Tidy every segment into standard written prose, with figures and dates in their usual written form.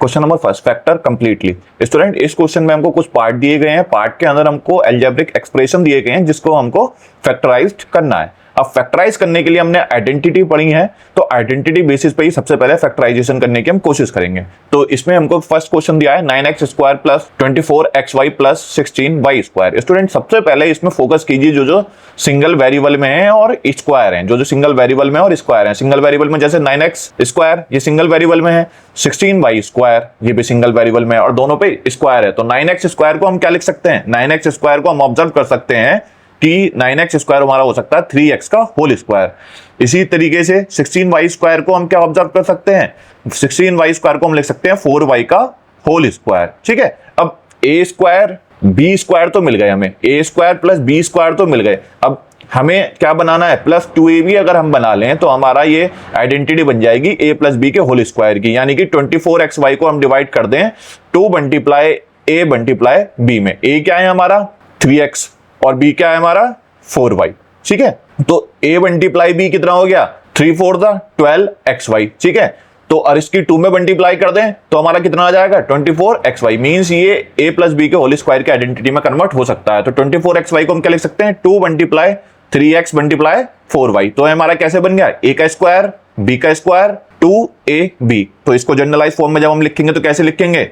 Question number first, factor completely. Student, इस question में हमको कुछ पार्ट दिए गए हैं, पार्ट के अंदर हमको अलजेब्रिक एक्सप्रेशन दिए गए हैं जिसको हमको फैक्टराइज्ड करना है। अब फैक्टराइज करने के लिए हमने आइडेंटिटी पढ़ी है, तो आइडेंटिटी बेसिस पे ही सबसे पहले फैक्टराइजेशन करने की हम कोशिश करेंगे। तो इसमें हमको फर्स्ट क्वेश्चन दिया है 9x square plus 24xy plus 16y square. Student, सबसे पहले इसमें फोकस कीजिए जो जो सिंगल वेरिएबल में है और स्क्वायर है, जो जो सिंगल वेरिएबल में और स्क्वायर है। सिंगल वेरिएबल में जैसे 9x स्क्वायर ये सिंगल वेरिएबल में है, 16y स्क्वायर ये भी सिंगल वेरिएबल में है और दोनों पे स्क्वायर है। तो 9x स्क्वायर को हम क्या लिख सकते हैं, 9x स्क्वायर को हम ऑब्जर्व कर सकते हैं कि 9x स्क्वायर हमारा हो सकता है 3x का होल स्क्वायर। इसी तरीके से 16y स्क्वायर को हम क्या ऑब्जर्व कर सकते हैं, 16y स्क्वायर को हम लिख सकते हैं 4y का होल स्क्वायर। ठीक है, अब a स्क्वायर b स्क्वायर तो मिल गए, हमें a square plus b square तो मिल गए। अब हमें क्या बनाना है, प्लस 2ab अगर हम बना लें तो हमारा ये आइडेंटिटी बन जाएगी a प्लस b के होल स्क्वायर की, यानी कि 24xy को हम डिवाइड कर दें 2 मल्टीप्लाई a मल्टीप्लाई b में। a क्या है हमारा 3x और b क्या है हमारा 4y। ठीक है, तो a मल्टीप्लाई b कितना हो गया 3 4 12xy। ठीक है, तो और इसकी 2 में मल्टीप्लाई कर दें तो हमारा कितना आ जाएगा 24xy। मींस ये a प्लस b के होल स्क्वायर के आइडेंटिटी में कन्वर्ट हो सकता है। तो 24xy को हम क्या लिख सकते हैं 2 मल्टीप्लाई 3x मल्टीप्लाई 4y। तो हमारा कैसे बन गया a का स्क्वायर b का स्क्वायर 2ab। तो इसको जनरलाइज फॉर्म में जब हम लिखेंगे तो कैसे लिखेंगे,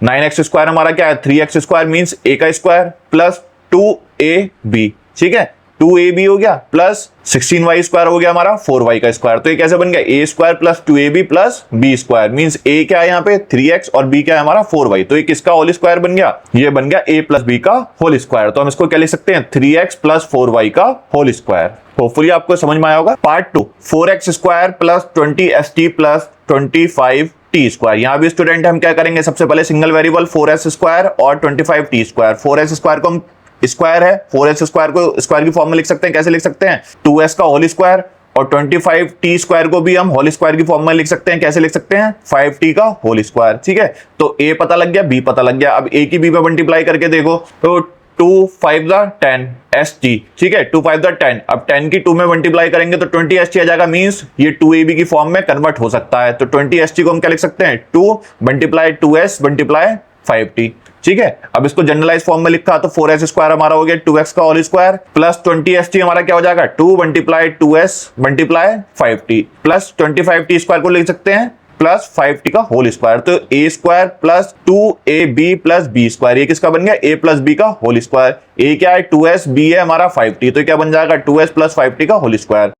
9x स्क्वायर हमारा क्या है 3x स्क्वायर मींस a का स्क्वायर प्लस 2ab। ठीक है, 2ab हो गया प्लस 16y स्क्वायर हो गया हमारा 4y का स्क्वायर। तो ये कैसे बन गया a square plus 2ab plus b square. Means a क्या है यहाँ पे 3x और b क्या है हमारा 4y। तो ये किसका होल स्क्वायर बन गया, ये बन गया a प्लस b का होल स्क्वायर। तो हम इसको क्या लिख सकते हैं 3x प्लस 4y का होल स्क्वायर। होपफुली आपको समझ में आया होगा। Part 2, 4x square plus 20st plus 25t square. यहाँ भी स्टूडेंट हम क्या करेंगे, सबसे पहले सिंगल वेरिएबल 4s स्क्वायर और 25t स्क्वायर। 4s स्क्वायर को हम स्क्वायर है, 4s स्क्वायर को स्क्वायर की फॉर्म में लिख सकते हैं। कैसे लिख सकते हैं 2s का होल स्क्वायर और 25t स्क्वायर को भी हम होल स्क्वायर की फॉर्म में लिख सकते हैं। कैसे लिख सकते हैं 5t का होल स्क्वायर। ठीक है, तो a पता लग गया, b पता लग गया। अब a की b में मल्टीप्लाई करके देखो तो 2 5 10 st। ठीक है, 2 5 10। अब 10 की 2 में मल्टीप्लाई करेंगे तो 20 st आ जाएगा। मींस ये 2ab की फॉर्म में कन्वर्ट हो सकता है। तो 20 st को हम क्या लिख सकते हैं 2 मल्टीप्लाई 2s मल्टीप्लाई 5t। ठीक है, अब इसको जनरलाइज फॉर्म में लिखा तो 4s स्क्वायर हमारा हो गया 2x का होल स्क्वायर प्लस 20st हमारा क्या हो जाएगा 2 multiply 2s multiply 5t plus 25t square को लिख सकते हैं प्लस 5t का होल स्क्वायर। तो a square plus 2ab plus b square, ये किसका बन गया a प्लस b का होल स्क्वायर। a क्या है 2s, b है हमारा 5t, तो क्या बन जाएगा 2s प्लस 5t का होल स्क्वायर।